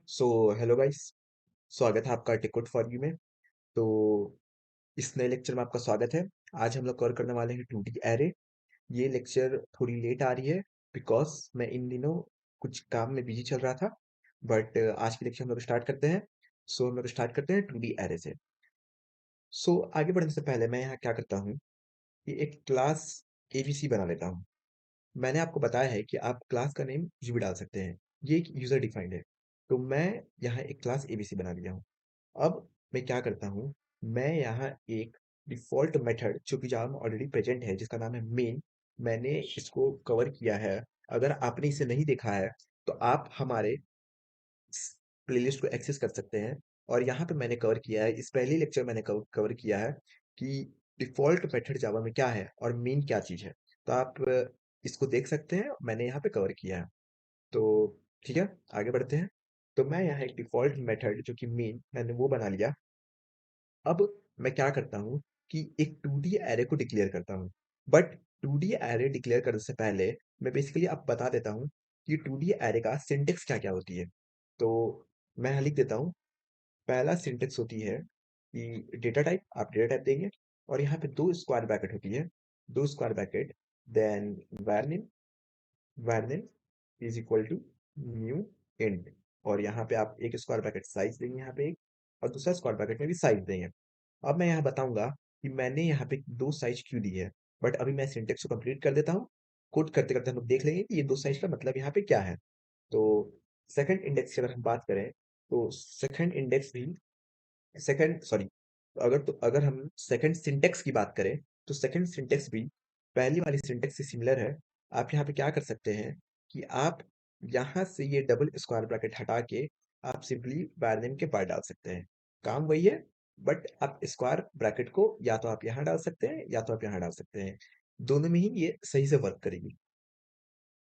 So hello guys. स्वागत है आपका टिकट फॉर यू में। तो इस नए लेक्चर में आपका स्वागत है। आज हम लोग कवर करने वाले हैं 2D एरे। ये लेक्चर थोड़ी लेट आ रही है बिकॉज मैं इन दिनों कुछ काम में बिजी चल रहा था। बट आज की लेक्चर हम लोग स्टार्ट करते हैं। हम लोग स्टार्ट करते हैं 2D एरे से। आगे बढ़ने से पहले मैं यहाँ क्या करता हूँ कि एक क्लास एबीसी बना लेता हूँ। मैंने आपको बताया है कि आप क्लास का नेम कुछ भी डाल सकते हैं। ये एक यूजर डिफाइंड है। तो मैं यहाँ एक क्लास एबीसी बना लिया हूँ। अब मैं क्या करता हूँ, मैं यहाँ एक डिफ़ॉल्ट मेथड जो कि जावा में ऑलरेडी प्रेजेंट है जिसका नाम है मेन, मैंने इसको कवर किया है। अगर आपने इसे नहीं देखा है तो आप हमारे प्लेलिस्ट को एक्सेस कर सकते हैं। और यहाँ पे मैंने कवर किया है, इस पहले लेक्चर मैंने कवर किया है कि डिफ़ॉल्ट मेथड जावा में क्या है और मेन क्या चीज़ है। तो आप इसको देख सकते हैं, मैंने यहाँ पे कवर किया है। तो ठीक है, आगे बढ़ते हैं। तो मैं यहाँ एक डिफ़ॉल्ट मेथड जो कि मेन मैंने वो बना लिया। अब मैं क्या करता हूँ कि एक 2D एरे को डिक्लेयर करता हूँ। बट 2D एरे डिक्लेयर करने से पहले मैं बेसिकली आप बता देता हूँ कि 2D एरे का सिंटेक्स क्या-क्या होती है। तो मैं यहाँ लिख देता हूँ। पहला सिंटेक्स होती है कि डेटा टाइप, आप डेटा टाइप देंगे और यहाँ पे 2 स्क्वायर ब्रैकेट होती है। 2 square bracket, then var name is equal to new int. और यहाँ पे आप एक स्क्वायर ब्रैकेट साइज देंगे यहाँ पे एक, और दूसरा स्क्वायर ब्रैकेट में भी साइज देंगे। अब मैं यहाँ बताऊंगा कि मैंने यहाँ पे दो साइज क्यों दी है। बट अभी मैं सिंटेक्स को कंप्लीट कर देता हूँ। कोड करते करते हम लोग देख लेंगे कि ये दो साइज का मतलब यहाँ पे क्या है। तो सेकंड इंडेक्स की अगर हम बात करें तो सेकंड इंडेक्स भी सेकंड सॉरी अगर हम सेकंड सिंटेक्स की बात करें तो सेकंड सिंटेक्स भी पहली वाली सिंटेक्स से सिमिलर है। आप यहाँ पे क्या कर सकते हैं कि आप यहाँ से ये डबल स्क्वायर ब्रैकेट हटा के आप सिंपली वैर के पार डाल सकते हैं। काम वही है, बट आप स्क्वायर ब्रैकेट को या तो आप यहाँ डाल सकते हैं या तो आप यहाँ डाल सकते हैं। दोनों में ही ये सही से वर्क करेगी।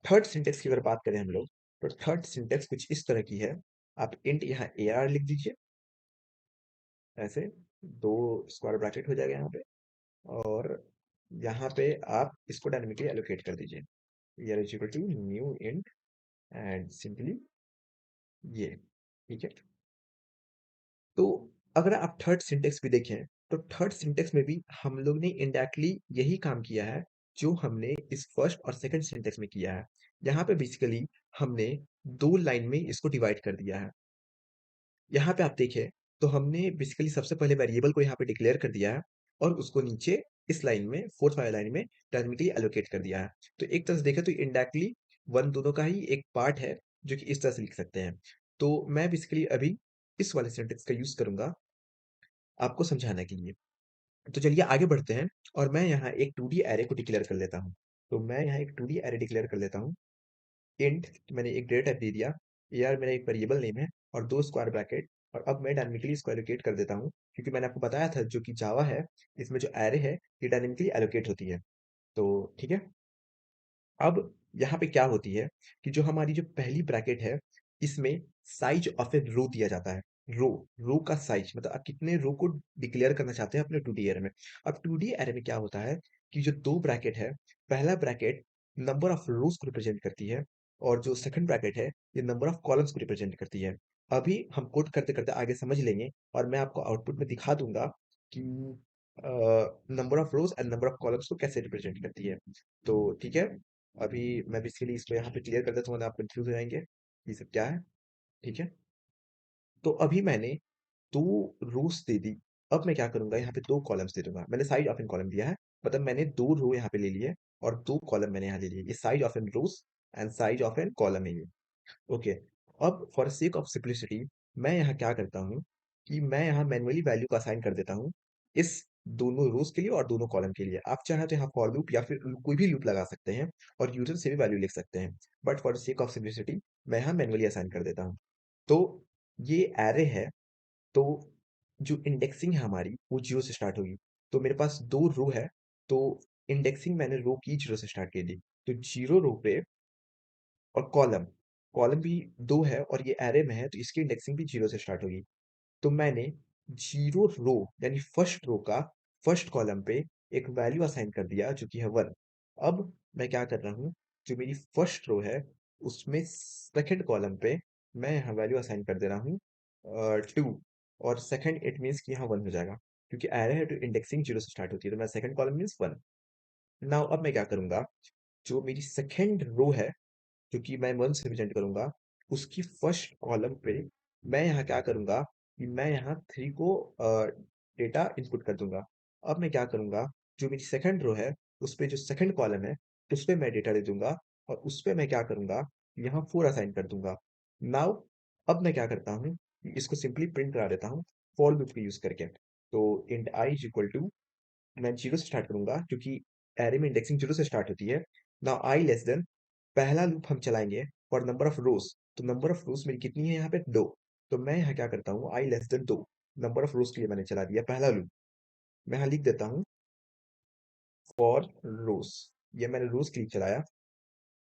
थर्ड सिंटेक्स की अगर बात करें हम लोग, तो थर्ड सिंटेक्स कुछ इस तरह की है। आप इंट यहाँ AR लिख दीजिए, ऐसे दो स्क्वायर ब्रैकेट हो जाएगा यहाँ पे। और यहाँ पे आप इसको डायनेमिकली एलोकेट कर दीजिए, यर is equal to new int and simply ये। ठीक है। तो अगर आप थर्ड सिंटेक्स भी देखें तो थर्ड सिंटेक्स में भी हम लोग ने इनडायरेक्टली यही काम किया है जो हमने इस फर्स्ट और सेकंड सिंटेक्स में किया है। यहाँ पे बेसिकली हमने दो लाइन में इसको डिवाइड कर दिया है। यहाँ पे आप देखें तो हमने बेसिकली सबसे पहले वेरिएबल को यहाँ पे डिक्लेयर कर दिया है और उसको नीचे इस लाइन में फोर्थ वाली लाइन में डायरेक्टली एलोकेट कर दिया है। तो एक तरह से देखें तो इनडायरेक्टली वन दोनों का ही एक पार्ट है जो कि इस तरह से लिख सकते हैं। तो मैं बेसिकली अभी इस वाले सिंटेक्स का यूज करूंगा आपको समझाने के लिए। तो चलिए आगे बढ़ते हैं और मैं यहाँ एक 2D एरे को डिक्लेयर कर लेता हूँ। तो मैं यहाँ एक 2D एरे डिक्लेयर कर लेता हूँ। इंट मैंने एक डेटा टाइप दे दिया, AR मेरा एक वेरिएबल नेम है और दो स्क्वायर ब्रैकेट। और अब मैं डायनेमिकली इसको एलोकेट कर देता हूँ क्योंकि मैंने आपको बताया था जो कि जावा है इसमें जो एरे है ये डायनेमिकली एलोकेट होती है। तो ठीक है। अब यहाँ पे क्या होती है कि जो हमारी जो पहली ब्रैकेट है इसमें साइज ऑफ ए रो दिया जाता है। रो रो का साइज मतलब आप कितने रो को डिक्लेयर करना चाहते हैं अपने 2D एरे में। अब 2D एरे में क्या होता है कि जो दो ब्रैकेट है, पहला ब्रैकेट नंबर ऑफ रोज को रिप्रेजेंट करती है और जो सेकंड ब्रैकेट है ये नंबर ऑफ कॉलम्स को रिप्रेजेंट करती है। अभी हम कोड करते करते आगे समझ लेंगे और मैं आपको आउटपुट में दिखा दूंगा कि number of rose and number of columns को कैसे रिप्रेजेंट करती है। तो ठीक है। अभी मैं बेसिकली इसको यहाँ पे क्लियर कर देता हूँ वरना आप कंफ्यूज हो जाएंगे ये सब क्या है। ठीक है। तो अभी मैंने दो रोज दे दी। अब मैं क्या करूंगा, यहाँ पे दो कॉलम्स दे दूंगा। मैंने साइज ऑफ एन कॉलम दिया है, मतलब मैंने दो रो यहाँ पे ले लिए और दो कॉलम मैंने यहाँ ले लिए। ये size of N rows and size of N column है ये। ओके। अब फॉर सेक ऑफ सिंपलिसिटी मैं यहाँ क्या करता हूँ कि मैं यहाँ मैन्युअली वैल्यू को असाइन कर देता हूँ इस दोनों रोज के लिए और दोनों कॉलम के लिए। आप चाहे तो यहाँ फॉर लूप या फिर कोई भी लूप लगा सकते हैं और यूजर से भी वैल्यू लिख सकते हैं। But for sake of simplicity मैं यहाँ मैन्युअली असाइन कर देता हूँ। तो ये एरे है। तो जो इंडेक्सिंग है हमारी वो जीरो से स्टार्ट होगी। तो मेरे पास दो रो है, तो इंडेक्सिंग मैंने रो की जीरो से स्टार्ट की थी। तो जीरो रो पे और कॉलम कॉलम भी दो है और ये एरे में है तो इसकी इंडेक्सिंग भी जीरो से स्टार्ट होगी। तो मैंने जीरो रो यानी फर्स्ट रो का फर्स्ट कॉलम पे एक वैल्यू असाइन कर दिया जो कि है 1। अब मैं क्या कर रहा हूँ, जो मेरी फर्स्ट रो है उसमें सेकंड कॉलम पे मैं यहाँ वैल्यू असाइन कर दे रहा हूँ 2, और सेकंड इट मीन्स कि यहाँ 1 हो जाएगा, क्योंकि एरे है तो इंडेक्सिंग 0 से स्टार्ट होती है, तो मैं सेकंड कॉलम मीन्स 1। नाउ अब मैं क्या करूँगा, जो मेरी सेकंड रो है, जो कि मैं 1 से रिप्रेजेंट करूँगा, उसकी फर्स्ट कॉलम पे मैं यहाँ क्या करूँगा कि मैं यहाँ 3 को डेटा इनपुट कर दूंगा। अब मैं क्या करूँगा, जो मेरी सेकंड रो है, उस पे जो सेकंड कॉलम है, उस पे मैं डेटा दे दूंगा, और उस पे मैं क्या करूँगा, यहाँ 4 असाइन कर दूंगा। नाउ अब मैं क्या करता हूँ, इसको सिंपली प्रिंट करा देता हूँ फॉर लूप का यूज करके। तो int I is equal to, मैं 0 से स्टार्ट करूंगा क्योंकि एरे में इंडेक्सिंग 0 से स्टार्ट होती है। नाउ आई लेस देन, पहला लूप हम चलाएंगे फॉर नंबर ऑफ रोज। तो नंबर ऑफ रोज मेरी कितनी है यहाँ पे, 2। तो मैं यहाँ क्या करता हूँ, I less than 2, number of rows के लिए मैंने चला दिया पहला लूप। मैं यहाँ लिख देता हूँ फॉर रोज, ये मैंने रोज के लिए चलाया।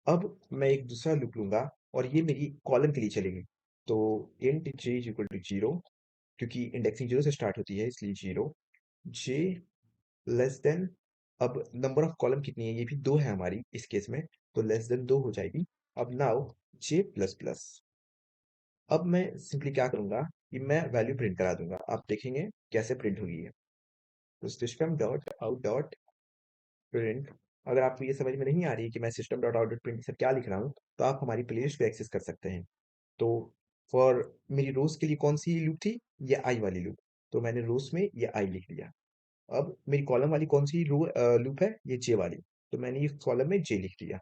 अब मैं एक दूसरा लूप लूंगा, और ये मेरी कॉलम के लिए चलेगी। तो int J is equal to 0, क्योंकि इंडेक्सिंग 0 से स्टार्ट होती है इसलिए 0। जे लेस देन, अब नंबर ऑफ कॉलम कितनी है, ये भी 2 है हमारी इस केस में, तो लेस देन 2 हो जाएगी। अब नाउ जे प्लस प्लस, अब मैं सिंपली क्या करूंगा कि मैं वैल्यू प्रिंट करा दूंगा, आप देखेंगे कैसे प्रिंट होगी है। तो system dot out dot print, अगर आपको ये समझ में नहीं आ रही है कि मैं system dot out dot print सब क्या लिख रहा हूँ, तो आप हमारी प्लेलिस्ट को एक्सेस कर सकते हैं। तो फॉर मेरी रोज के लिए कौन सी लूप थी, ये आई वाली लूप, तो मैंने रोज में ये आई लिख दिया। अब मेरी कॉलम वाली कौन सी लूप है, ये जे वाली, तो मैंने ये कॉलम में जे लिख दिया।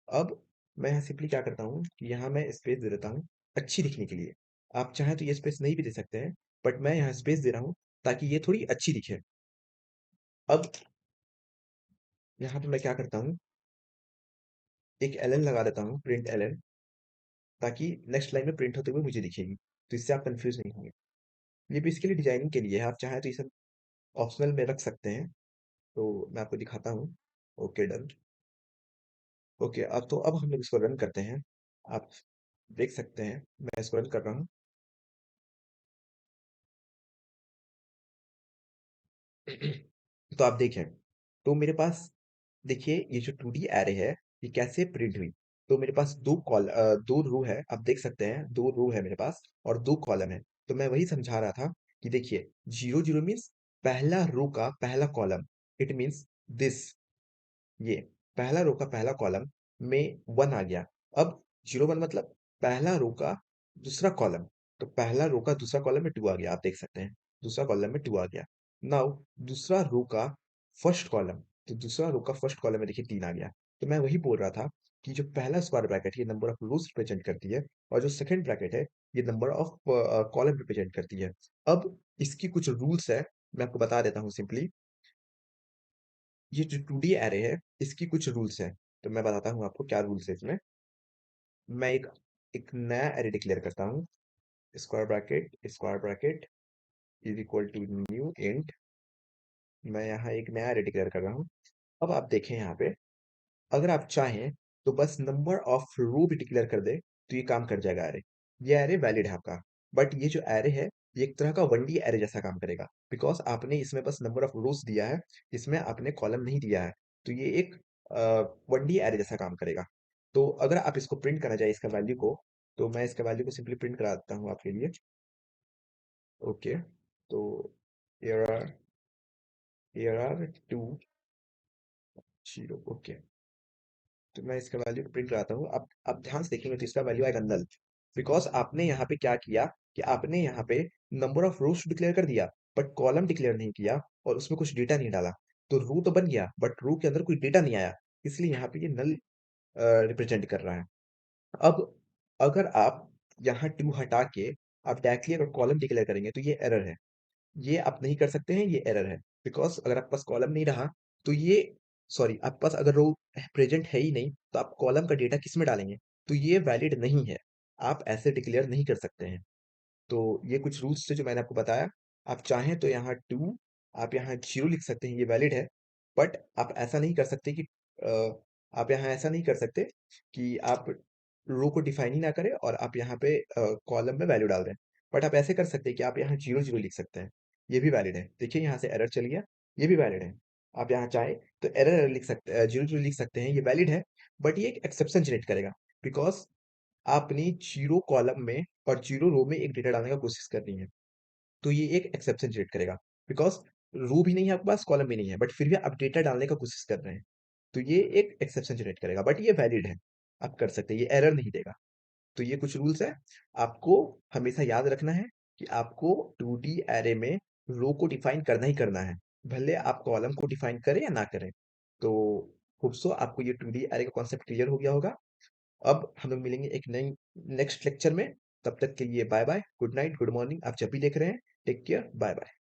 अब मैं यहाँ सिंपली क्या करता हूँ कि यहाँ मैं स्पेस दे देता हूँ अच्छी दिखने के लिए। आप चाहें तो ये स्पेस नहीं भी दे सकते हैं, बट मैं यहाँ स्पेस दे रहा हूँ ताकि ये थोड़ी अच्छी दिखे। अब यहाँ पे मैं क्या करता हूँ, एक एलन लगा देता हूँ, प्रिंट एलन, ताकि नेक्स्ट लाइन में प्रिंट होते हुए मुझे दिखेगी, तो इससे आप कंफ्यूज नहीं होंगे। ये बेसिकली डिजाइनिंग के लिए है, आप चाहें तो ये सब ऑप्शनल में रख सकते हैं। तो मैं आपको दिखाता हूँ। Okay done. ओके, अब हम लोग इसको रन करते हैं। आप देख सकते हैं मैं इसको रन कर रहा हूँ। तो आप देखें, तो मेरे पास, देखिए ये जो 2D एरे है, ये कैसे प्रिंट हुई। तो मेरे पास दो रो है, आप देख सकते हैं 2 रो है मेरे पास, और 2 कॉलम है। तो मैं वही समझा रहा था कि देखिए 0 0 मीन्स पहला रो का पहला कॉलम, इट मीन्स दिस, ये पहला रो का पहला कॉलम में 1 आ गया। अब 0 1 मतलब पहला रो का दूसरा कॉलम, तो पहला रो का दूसरा कॉलम में 2 आ गया, आप देख सकते हैं दूसरा कॉलम में 2 आ गया। नाउ दूसरा रो का फर्स्ट कॉलम, तो दूसरा रो का फर्स्ट कॉलम में देखिए 3 आ गया। तो मैं वही बोल रहा था कि जो पहला स्क्वायर ब्रैकेट ये नंबर ऑफ रोज रिप्रेजेंट करती है, और जो सेकंड ब्रैकेट है ये नंबर ऑफ कॉलम रिप्रेजेंट करती है। अब इसकी कुछ रूल्स है, मैं आपको बता देता हूँ सिंपली। ये जो 2D एरे है, इसकी कुछ रूल्स हैं, तो मैं बताता हूँ आपको क्या रूल्स है इसमें। मैं एक एक नया एरे डिक्लेयर करता हूँ, square bracket is equal to new int. मैं यहाँ एक नया एरे डिक्लेयर कर रहा हूँ। अब आप देखें यहाँ पे, अगर आप चाहें तो बस नंबर ऑफ रो भी डिक्लेयर कर दे, तो ये काम कर जाएगा एरे। ये एरे वैलिड है आपका, बट ये जो एरे है, ये एक तरह का 1D एरे जैसा काम करेगा, बिकॉज आपने इसमें बस नंबर ऑफ रोज दिया है, इसमें आपने कॉलम नहीं दिया है। तो ये एक 1D एरे जैसा काम करेगा। तो अगर आप इसको प्रिंट करना चाहे इसका वैल्यू को, तो मैं इसका वैल्यू को सिंपली प्रिंट करा देता हूँ आपके लिए। ओके, तो एरर 2 0। ओके, तो मैं इसका वैल्यू प्रिंट कराता हूँ। अब ध्यान से देखेंगे तो इसका वैल्यू आएगा नल, बिकॉज आपने यहाँ पे क्या किया कि आपने यहाँ पे नंबर ऑफ रोज डिक्लेयर कर दिया, बट कॉलम डिक्लेयर नहीं किया, और उसमें कुछ डेटा नहीं डाला। तो रो तो बन गया, बट रो के अंदर कोई डेटा नहीं आया, इसलिए यहाँ पे ये नल रिप्रेजेंट कर रहा है। अब अगर आप यहाँ 2 हटा के आप डायरेक्टली अगर कॉलम डिक्लेयर करेंगे, तो ये एरर है, ये आप नहीं कर सकते हैं, ये एरर है। बिकॉज अगर आपके पास कॉलम नहीं रहा, तो ये, सॉरी, आपके पास अगर रो प्रेजेंट है ही नहीं, तो आप कॉलम का डेटा किस में डालेंगे, तो ये वैलिड नहीं है, आप ऐसे डिक्लेयर नहीं कर सकते हैं। तो ये कुछ रूल्स थे जो मैंने आपको बताया। आप चाहें तो यहाँ 2, आप यहाँ 0 लिख सकते हैं, ये वैलिड है। बट आप ऐसा नहीं कर सकते कि आप यहाँ ऐसा नहीं कर सकते कि आप रो को डिफाइन ही ना करें और आप यहाँ पे कॉलम में वैल्यू डाल दें। बट आप ऐसे कर सकते हैं कि आप यहाँ 0 0 लिख सकते हैं, ये भी वैलिड है। देखिए यहाँ से एरर चल गया, ये भी वैलिड है। आप यहाँ चाहें तो एरर लिख सकते 0 0 लिख सकते हैं, ये वैलिड है। बट ये एक एक्सेप्शन जनरेट करेगा, बिकॉज आपने 0 कॉलम में और 0 रो में एक डेटा डालने का कोशिश कर रही हैं, तो ये एक एक्सेप्शन जनरेट करेगा। बिकॉज़ रो भी नहीं है आपके पास, कॉलम भी नहीं है, बट फिर भी आप डेटा डालने का कोशिश कर रहे हैं। तो ये एक एक्सेप्शन जनरेट करेगा, बट ये वैलिड है। आप कर सकते हैं, ये एरर नहीं देगा। तो ये कुछ रूल्स है। आपको हमेशा याद रखना है कि आपको 2D एरे में रो को डिफाइन करना ही करना है, भले आप कॉलम को डिफाइन करें या ना करें। तो होप सो आपको ये 2D एरे का कॉन्सेप्ट क्लियर हो गया होगा। अब हम लोग मिलेंगे एक नई नेक्स्ट लेक्चर में। तब तक के लिए bye bye, good night, good morning, आप जब भी देख रहे हैं। Take care, bye bye.